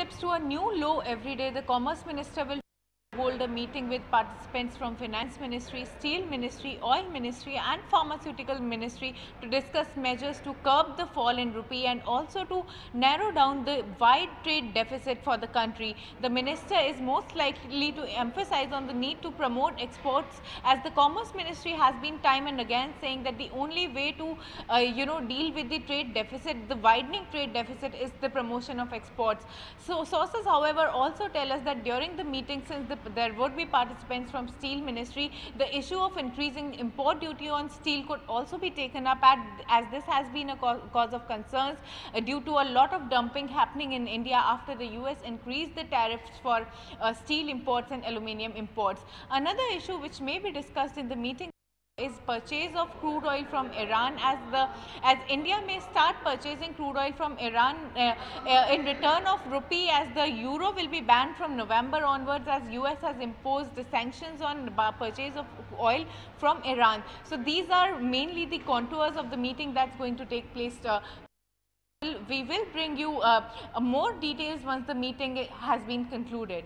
slips to a new low every day. The Commerce Minister will hold a meeting with participants from Finance Ministry, Steel Ministry, Oil Ministry and Pharmaceutical Ministry to discuss measures to curb the fall in rupee and also to narrow down the wide trade deficit for the country. The minister is most likely to emphasize on the need to promote exports, as the Commerce Ministry has been time and again saying that the only way to deal with the trade deficit, the widening trade deficit, is the promotion of exports. So sources, however, also tell us that during the meeting, since there would be participants from Steel Ministry, the issue of increasing import duty on steel could also be taken up, as this has been a cause of concerns due to a lot of dumping happening in India after the US increased the tariffs for steel imports and aluminium imports. Another issue which may be discussed in the meeting is purchase of crude oil from Iran, as India may start purchasing crude oil from Iran in return of rupee, as the euro will be banned from November onwards, as US has imposed the sanctions on purchase of oil from Iran. So these are mainly the contours of the meeting that's going to take place. We will bring you more details once the meeting has been concluded.